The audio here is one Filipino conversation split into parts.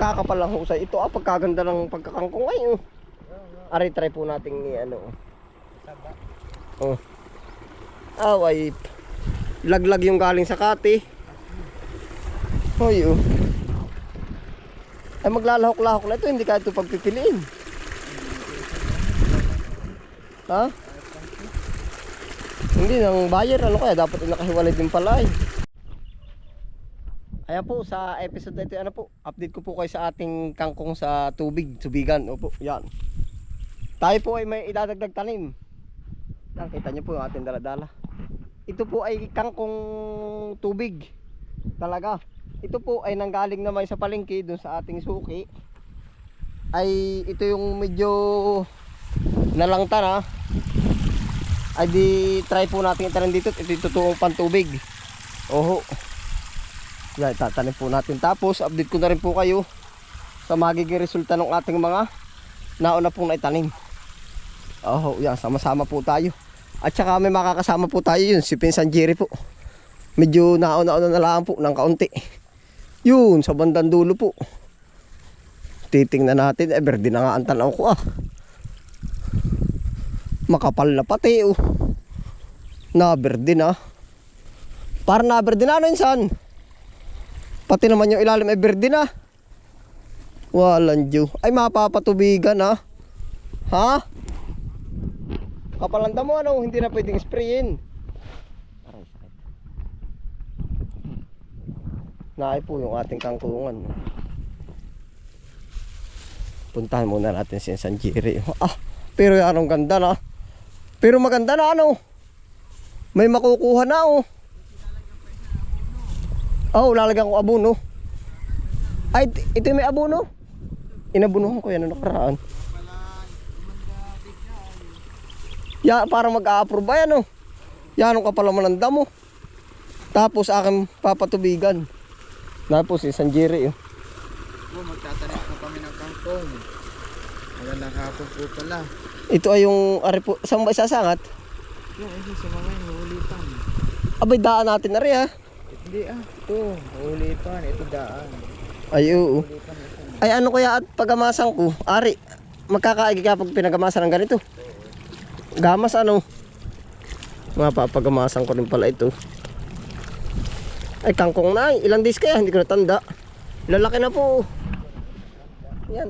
Kakapal lang husay. Ito pagkaganda ng pagkakangkong ngayon. Ari, try po natin ano. Oh. Ay laglag yung galing sa kati. Hoy, oh. Ay maglalahok-lahok na ito, hindi kaya ito pagpipiliin. Ha? Hindi ng buyer, ano kaya dapat nakahiwalay din pala eh. Ayan po, sa episode na ito, ano po, update ko po kayo sa ating kangkong sa tubigan. Opo, yan. Tayo po ay may idadagdag tanim. Yan, kita nyo po yung ating daladala. Ito po ay kangkong tubig. Talaga. Ito po ay nanggaling naman sa palengke dun sa ating suki. Ay ito yung medyo nalangta na. Ay di try po natin itanim dito. Ito yung totoong pantubig. Oho. Yan, tatanim po natin. Tapos update ko na rin po kayo sa magiging resulta ng ating mga nauna pong naitanim. Oho, yan, sama-sama po tayo. At saka may makakasama po tayo yun, si Pinsan Jerry po. Medyo nauna-una na lang po ng kaunti. Yun, sa bandang dulo po. Titingnan natin, berde na nga ang tanaw ko Makapal na pati Naberde na. Parang naberde na ano insan. Pati naman yung ilalim berde na. Walang Diyo. Ay mapapatubigan Ha? Kapalanda mo hindi na pwedeng sprayin. Naay po yung ating kangkungan. Puntahan muna natin si San Jerry. Pero anong ganda na. Pero maganda na May makukuha na lalagyan ko abono. Ay, ito may abono. Inabunuhan ko yan nakaraan. Para mag-a-approve ba yan Yan ang kapalaman ng damo. Tapos aking papatubigan. Tapos si San Jerry magtatanim po kami ng kangkong. Magandang hapon po pala. Ito ay yung aripo. Saan ba isasangat? Yung sa mga hulipan. Abay daan natin ari Hindi ito hulipan. Ito daan. Ay oo. Ay ano kaya at pagamasan ko ari magkakaigi ka pag pinagamasan ng ganito. Gamas mapapagamasan ko rin pala ito. Ay kangkong na ilang days kaya hindi ko natanda. Lalaki na po. Yan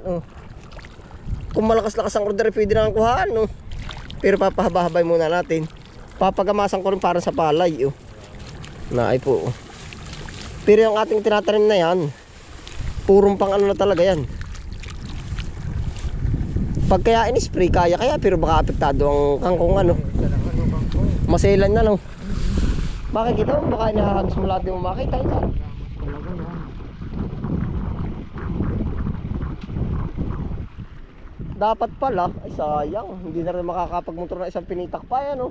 Kung malakas-lakas ang order pwede na ang kuhaan Pero papahaba-habay muna natin. Papagamasan ko rin para sa palay Naay po Pero yung ating tinatanim na yan purong pang na talaga yan. Pag kaya in-spray kaya pero baka apektado ang kangkong Maselan na Bakit kita mo? Baka inahagis mo lahat yung makita Dapat pala, ay sayang. Hindi na rin makakapagmotor na isang pinitak pa yan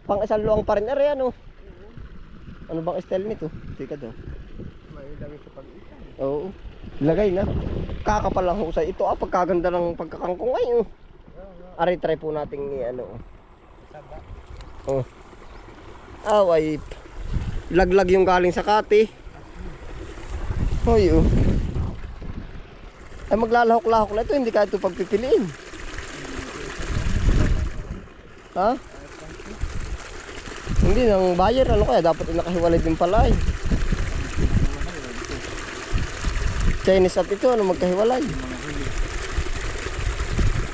Pang isang luang pa rin Ano bang style nito? Tika daw. May ilagay sa pag-isa. Oo. Ilagay na. Kakapal lang husay. Ito pagkaganda ng pagkakangkong ngayon Ari, try po natin ay laglag yung galing sa kati. Hoy, Ay maglalahok-lahok na ito, hindi kaya ito pagpipiliin. Ha? Hindi ng buyer, ano kaya dapat nakahiwalay din pala Chinese at ito, magkahiwalay.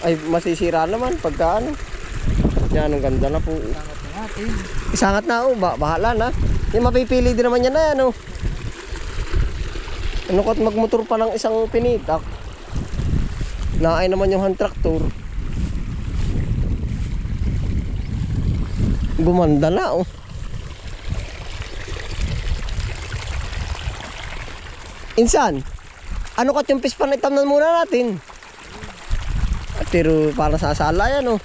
Ay masisira naman pagka Yan, ang ganda na po. Isangat na bahala na. Yung mapipili din naman yan na kot magmotor pa ng isang pinitak. Naay naman yung hand tractor. Gumanda na Insan, ano kat yung pispan na itamnan muna natin? Pero para sa sala yan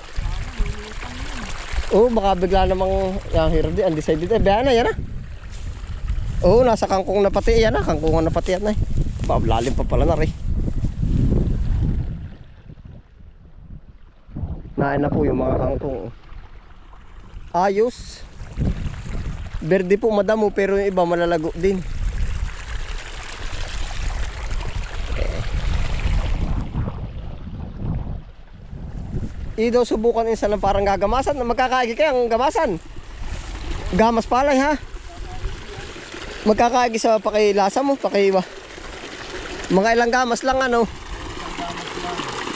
baka bigla namang hirdi, undecided bayan na yan nasa kangkong na pati yan kangkungan na pati yan Lalim pa pala na rin. Nain na po yung mga kangkong ayos. Berde po madamo pero yung iba malalago din. Daw subukan insan ng parang gagamasan. Magkakaigi kaya ang gamasan. Gamas palay ha. Magkakaigi sa pakilasa mo, pakiwa. Mga ilang gamas lang ano.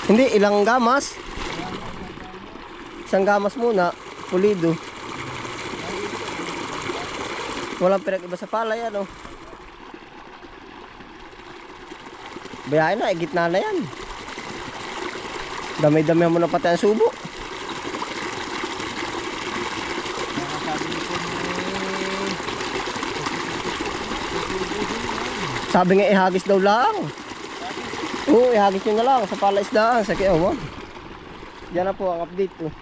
Hindi, ilang gamas. Isang gamas muna, pulido. Walang pinag-iba sa palay ano. Bayain na, gitna na yan. Dami-dami mo na pati ang subo. Sabi nga ihagis daw lang. Oo, ihagis nyo na lang sa palaisdaan. Sa kiyaw. Yan na po ang update oh.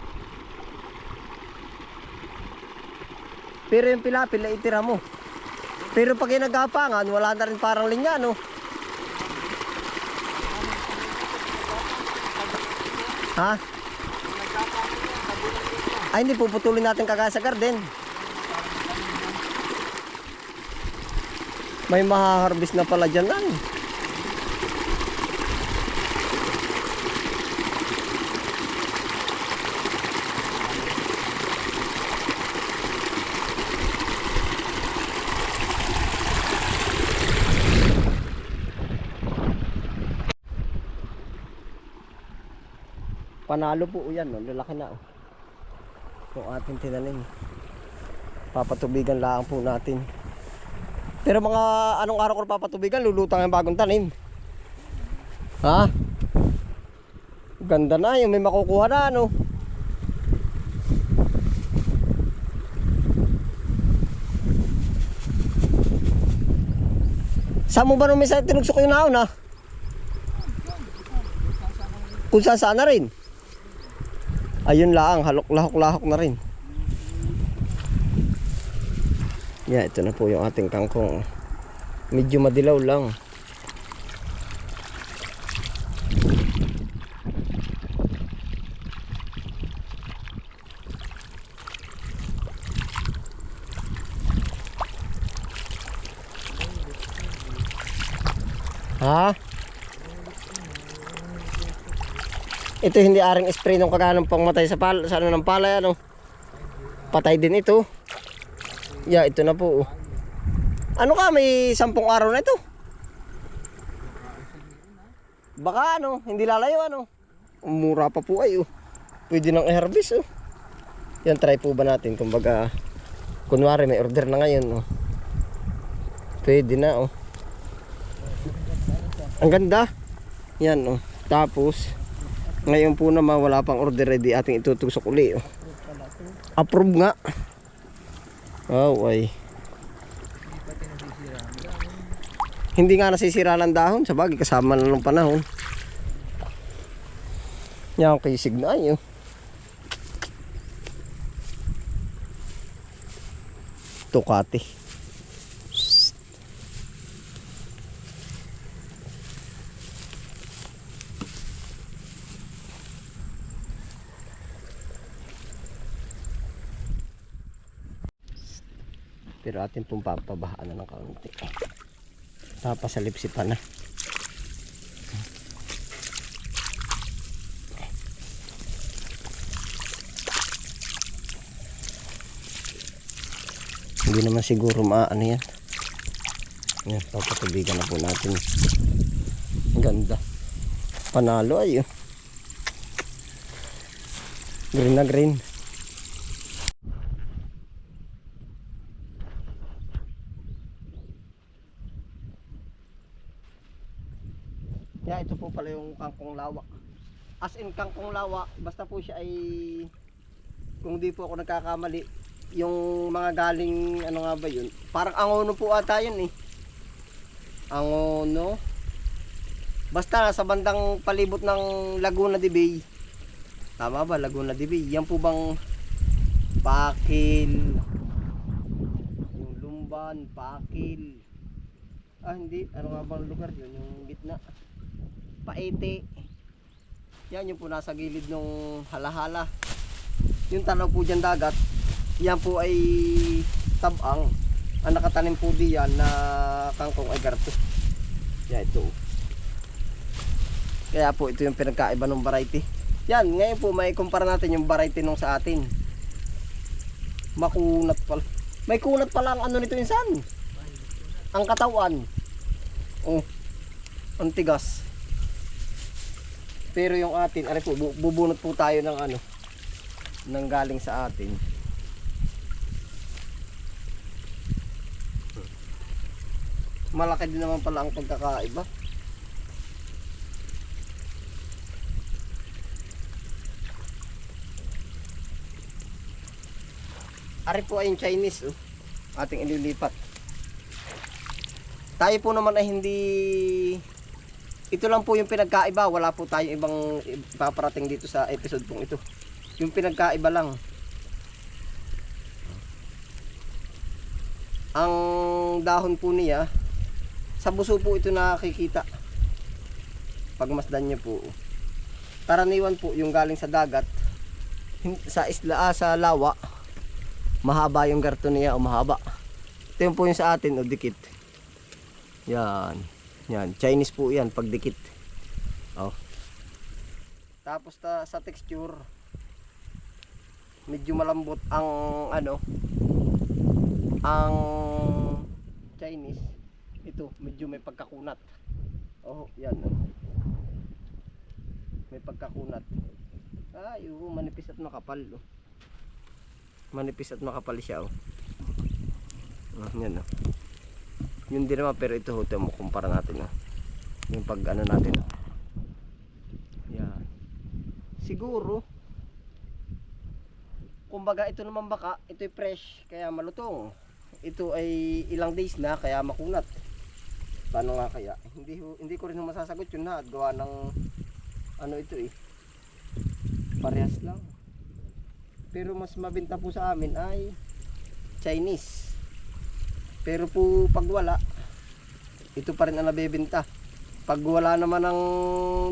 Pero yung pilapil na itira mo. Pero pag nagapangan, wala na rin parang linya no. Ha? Ay hindi, puputulin natin kagaya sa garden. May mahaharbis na pala dyan lang. Panalo po yan, no? Lalaki na oh. Kung ating tinanim, papatubigan lang po natin. Pero mga anong araw ko papatubigan, lulutang yung bagong tanim. Ha? Ganda na, yung may makukuha na ano. Saan mo ba nung minsan tinugsok yung naon ha? Kung saan na rin. Ayun lang, lahok-lahok na rin. Yeah, ito na po yung ating kangkong. Medyo madilaw lang. Ha? Ito hindi aring spray nung kaganang pangmatay sa ano ng palay ano. Patay din ito. Yeah, ito na po. Ano ka, may 10 araw na ito. Baka ano, hindi lalayo ano. Mura pa po ay oh. Pwede nang i-harvest oh. Yan, try po ba natin kumbaga kunwari may order na ngayon oh. Pwede na oh. Ang ganda. Yan oh. Tapos ngayon po naman wala pang order ready, ating itutusok uli oh. Approve nga. Oh, ay. Hindi nga nasisira ng dahon, sabagay kasama na ng panahon. Yan kisig na ayo. Tukati. Pero atin pong papabahaan na ng kaunti. Papasalipsipan na. Hindi naman siguro maano yan. Yan, papatubigan na po natin. Ganda. Panalo ay green na green. Yeah, ito po pala yung kangkong lawak. As in kangkong lawak, basta po siya ay, kung di po ako nagkakamali, yung mga galing, ano nga ba yun? Parang angono po ata yun eh. Angono. Basta sa bandang palibot ng Laguna de Bay. Tama ba? Laguna de Bay. Yan po bang Pakil? Yung Lumban, Pakil. Ah hindi, ano nga bang lugar yun? Yung gitna. Paete. Yan yung po nasa gilid ng halahala. Yung tanaw po dyan dagat, yan po ay tabang. Ang nakatanim po diyan na kangkong ay garto. Yan ito. Kaya po ito yung pinagkaiba ng variety. Yan, ngayon po may kumpara natin yung variety nung sa atin. Makunat pala. May kunat pala ang ano nito insan. Ang katawan. Oh. Ang tigas. Pero yung atin, ano po, bubunot po tayo ng ano, nang galing sa atin. Malaki din naman pala ang pagkakaiba. Ari po ay yung Chinese, oh, ating ililipat. Tayo po naman ay hindi, ito lang po yung pinagkaiba, wala po tayong ibang paparating dito sa episode pong ito. Yung pinagkaiba lang. Ang dahon po niya, sa buso po ito nakikita. Pagmasdan niyo po. Karaniwan po yung galing sa dagat, sa isla, sa lawa, mahaba yung garto niya o mahaba. Ito yung po yung sa atin o dikit. Yan. Yan, Chinese po 'yan pag dikit. Oh. Tapos sa texture medyo malambot ang ano, ang Chinese. Ito medyo may pagkakunat. Oh, yan. May pagkakunat. Ay, manipis at makapal, oh. Manipis at makapal siya, oh. Yan, oh. Yun din naman, pero ito hotel mo kumpara natin, oh. Yung pag ano natin, oh. Yan. Siguro kumbaga ito naman baka ito'y fresh kaya malutong. Ito ay ilang days na kaya makunat. Paano nga kaya? Hindi ko rin masasagot yun na at gawa ng ano ito eh. Parehas lang. Pero mas mabenta po sa amin ay Chinese. Pero po pag wala, ito pa rin ang nabebenta. Pag wala naman ng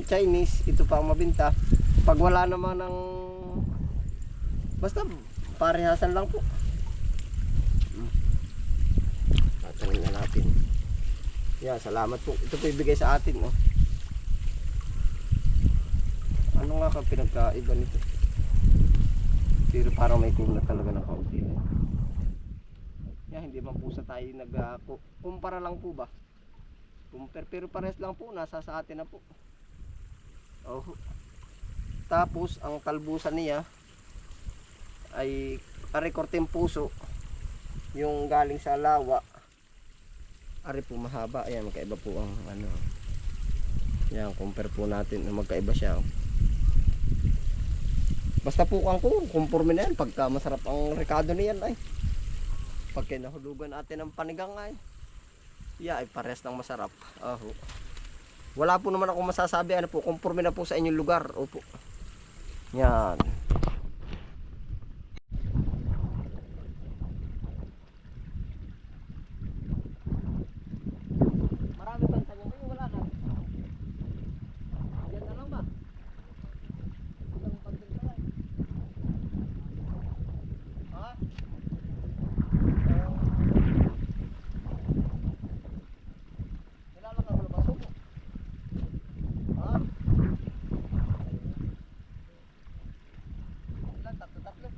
Chinese, ito pa ang mabenta. Pag wala naman ng, basta parehasan lang po. Tatanin na natin. Yan, salamat po. Ito po ibigay sa atin, oh. Ano nga ka pinagkaiba nito? Pero parang may kunat talaga ng kaunti. Yan, hindi man po sa tayo kumpara lang po ba? Pero parehas lang po, nasa sa atin na po. Oh. Tapos ang talbusan niya ay arikorteng puso, yung galing sa lawa. Ari po mahaba, ayan magkaiba po ang ano. Yan, compare po natin, magkaiba siya. Basta po kang conforme na yan pagka masarap ang rekado niyan ay. Pag kinahulugan natin ng panigang ay, yeah, ay parehas ng masarap. Wala po naman ako masasabi, ano po, conforme na po sa inyong lugar. Opo. Yan. Marami bang tanya mo? Wala na. Yan na lang ba? Ha? Nilalakar mo na ba sumo? Ha? Ilan? Tatlo?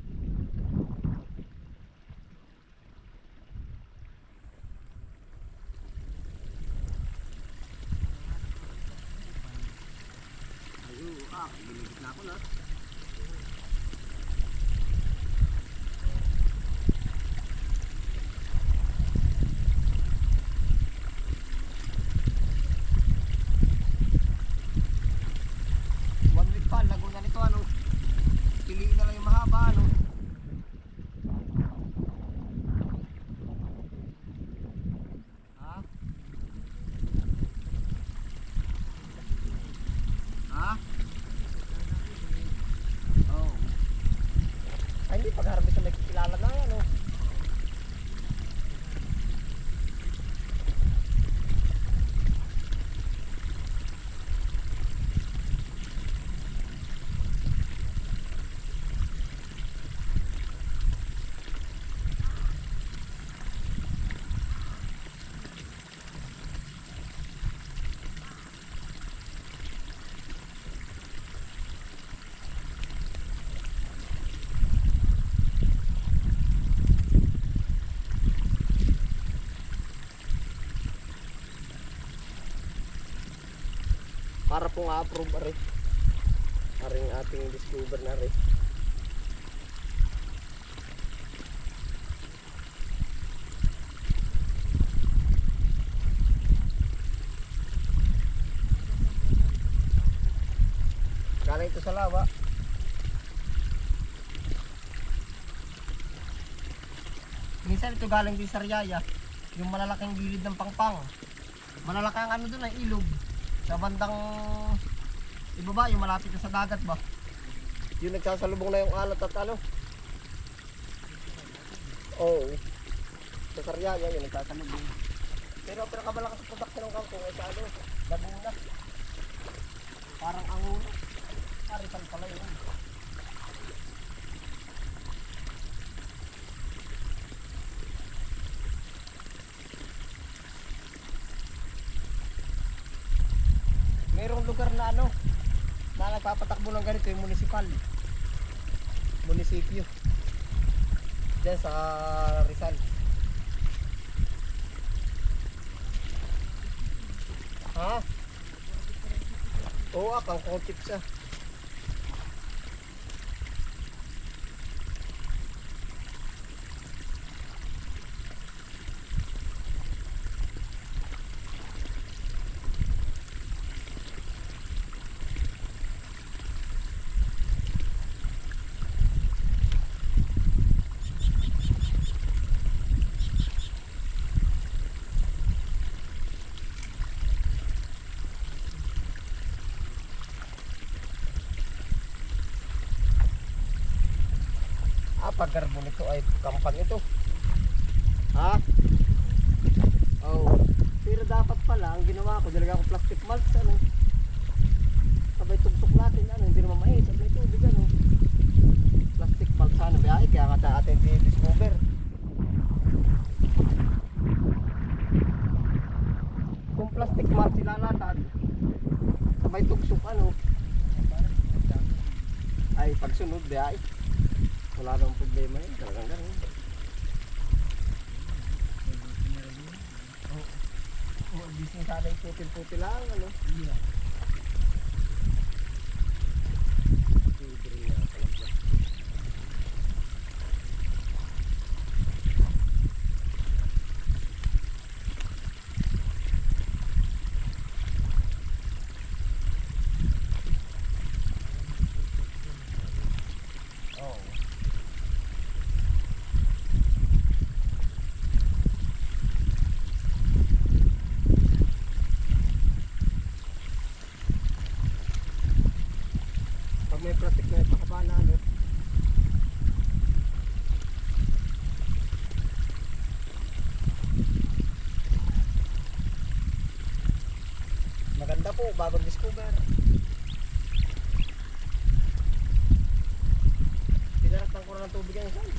Ayun, binigit na ako na. One week pa, lago na nito, ano. Piliin na lang yung mahaba, ano. Ha? Ha? Para pong approve are. Aring ating discover na rin. Galing ito sa lawa. Minsan ito galing din sa Riyaya. Yung malalaking gilid ng pangpang. Malalaki ang ano doon ay ilog. Sa bandang ibaba, yung malapit na sa dagat ba? Yung nagsasalubong na yung alat at ano. Oo. Sa Riyaya yung nagsasalubong. Pero ang pinakabalakas sa production ng kangkong ay sa ano, Laguna. Parang Angulo. Parisan pala yun. Mayroong lugar na ano na nagpapatakbo ng ganito yung munisipyo dyan sa Rizal. Ha? Oo, kangkong chips ah. Paggarbo nito ay kampan ito. Ha? Oh. Pero dapat pala ang ginawa ko, nilagay ko plastic mulch ano. Sabay tugsok natin ano, hindi naman mais at may tubig ano. Plastic mulch sana biyahe kaya nga atin di-discover. Kung plastic mulch ilalatan, sabay tugsok ano. Ay pagsunod biyahe. Wala nang problema yun, talagang ganun. Oo, business sana yung putil-putil lang, ano? Iya. May plastic na pakaba na ano. Maganda po, bagong discover. Pinaratan ko na ng tubig yan saan.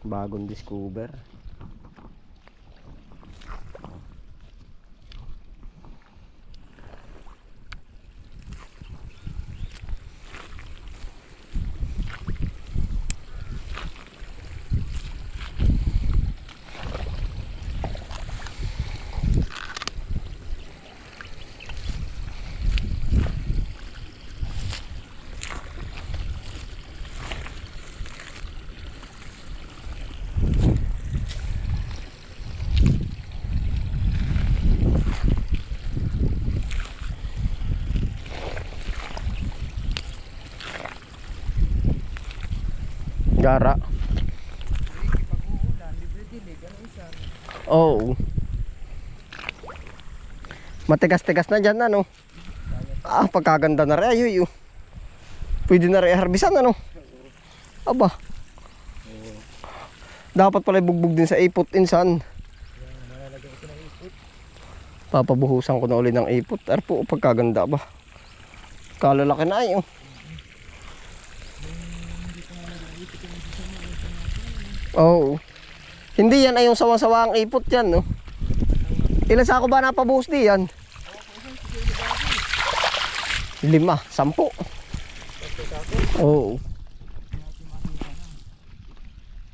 Bagong discover. Gara. Pag uulan, libre dilig, ano isa? Oo. Matigas-tigas na dyan ano. Ah, pagkaganda na rin ayoy. Pwede na rin harbisan ano. Aba. Dapat pala bugbog din sa ipot insan. Malalagay ito ng ipot. Papabuhusan ko na uli ng ipot. Arpo, pagkaganda ba? Kalalaki na ay. Oo. Hindi yan ay yung sawang-sawa ang ipot yan, no? Ilan sako ba napabuhos di yan? 5, 10. Oo.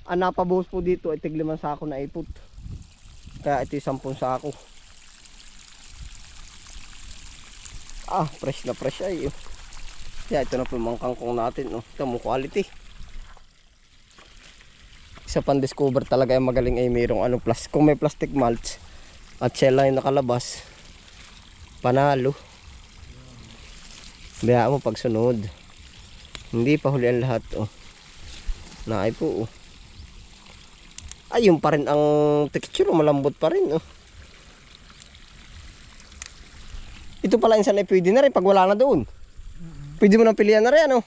Ang napabuhos po dito ay tig 5 sako na ipot. Kaya ito yung 10 sako. Ah, fresh na fresh ay. Yeah, ito na po yung mga kangkong natin, no? Ito mo quality. Isa pang discover talaga yung magaling ay mayroong ano, kung may plastic mulch at shell line nakalabas, panalo. Baya mo pagsunod. Hindi pa huli ang lahat, oh. Naay po, oh. Ay, yung pa rin ang texture, malambot pa rin, oh. Ito pala insan ay pwede na rin pag wala na doon. Pwede mo nang pilihan na rin, ano?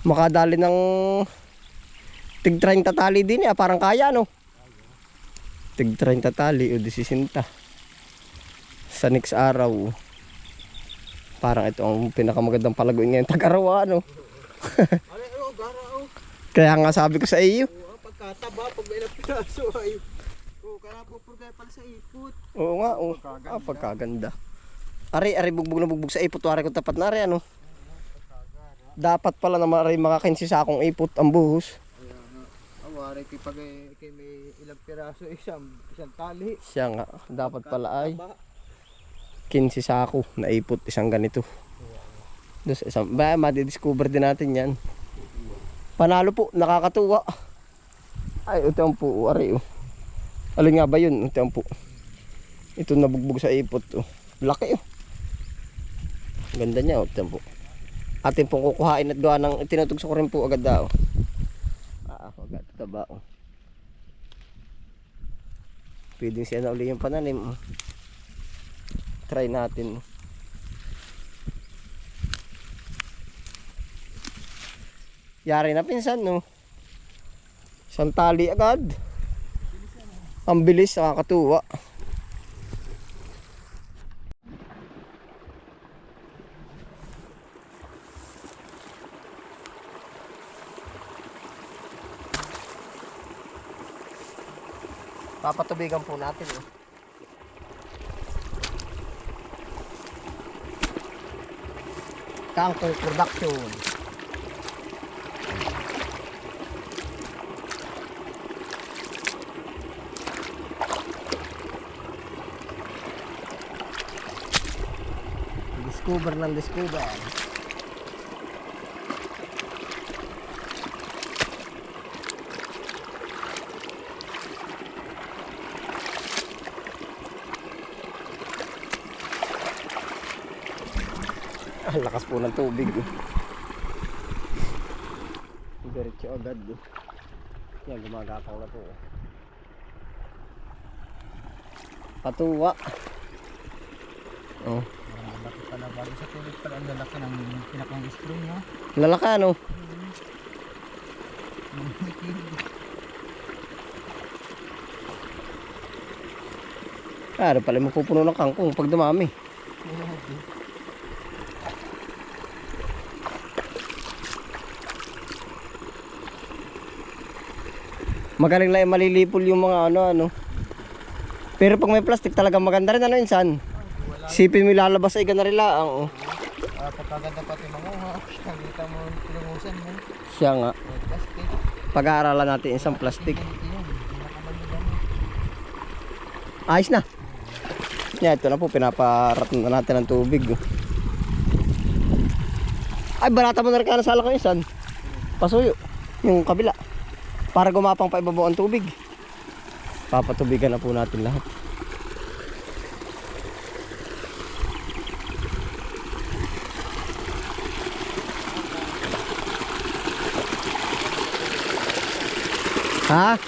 Makadali ng tig 30 tali din, parang kaya, no? Tig 30 tali o 60 sa next araw. Parang ito ang pinakamagandang palaguin ngayon tag-araw, ano? Kaya nga sabi ko sa iyo, Pagkataba, pag may ilang piraso ay kaya pupurgay pala sa ipot. oo nga, oh. Pagkaganda. Ari bugbog na bugbog sa ipot, wari ko tapat na rin, ano? Dapat pala na mga 15 sakong ipot ang buhos. Awari pag may ilang piraso, isang tali. Siya nga, dapat pala ay 15 sako na ipot isang ganito. Dus isang, madidiscover din natin yan. Panalo po, nakakatuwa. Ay, ito ang po, ari, oh. Alin nga ba yun? Ito ang po. Ito nabugbog sa ipot, oh. Laki, oh. Ganda niya, oh. Ito ang po. Atin pong kukuhain at gawa ng tinutugso ko rin po agad daw. Agad taba, oh. Pwedeng siya na uli yung pananim, oh. Try natin. Yari na pinsan, no? Isang tali agad. Ang bilis, nakakatuwa. Papatubigan po natin, eh. Kangkong production. Discover ng discover. Ang lakas po ng tubig, diretso agad, yan, gumagapang na po, patuwa, oh. Malaki pala, bago sa tubig pala ang lalaki ng pinakang string, no? Lalaki, ano? Ano pala mapupuno ng kangkong pag dumami. Magaling lang malilipol yung mga ano. Pero pag may plastic talaga maganda rin, ano, insan? Sipin mo ilalabas ay ganarila ang, oh. Pagkaganda pati manguha. Nakita mo pinungusan mo. Siya nga. Plastic. Pag-aaralan natin isang plastic. Ayos na. Yan, ito na po, pinaparat na natin ng tubig, oh. Ay, barata mo na rin ka na sala ko, insan. Pasuyo. Yung kabila. Para gumapang pa ibabaw ang tubig. Papatubigan na po natin lahat. Ha?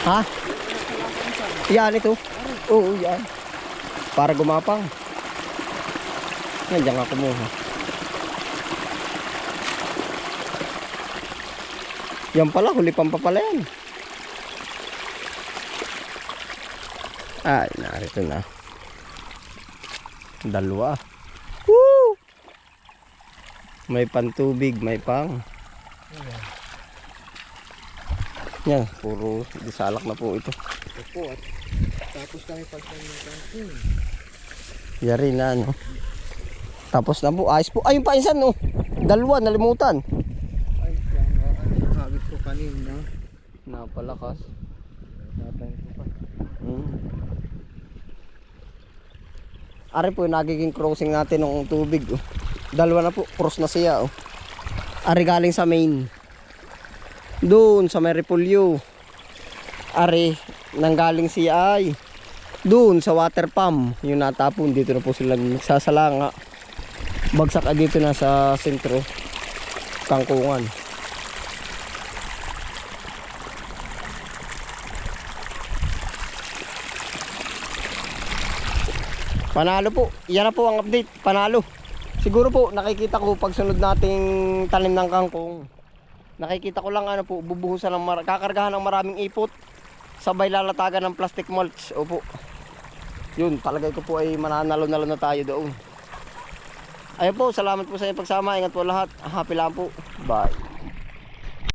Ha? Yan ito. Oo, yan. Para gumapang. Yan, diyan nga kumuha. Yan pala, huli pang pa pala yan. Ay, narito na. Dalawa. Woo! May pantubig, may pang. Yan, puro disalak na po ito. Ito po at tapos kami pagtanim ng kangkong. Yari na, no? Tapos na po, ayos po. Ayun pa insan, no? Dalawa, nalimutan. Ay, ang habit ko kanina. Napalakas. Tatanim ko pa. Ari po, nagiging crossing natin ng tubig. Oh. Dalawa na po, cross na siya. Oh. Ari galing sa main. Doon sa may Repolyo. Ari, nanggaling siya ay doon sa water pump. Yung natapon, dito na po sila nagsasalanga. Bagsak ay dito na sa sentro. Kangkungan. Panalo po. Yan na po ang update. Panalo. Siguro po nakikita ko pag sunod nating tanim ng kangkong. Nakikita ko lang ano po, bubuhusan ng kakargahan ng maraming ipot. Sabay lalatagan ng plastic mulch. Opo. Yun, palagay ko po ay mananalo-nalo na tayo doon. Ayun po, salamat po sa inyong pagsama. Ingat po lahat. Happy lang po. Bye.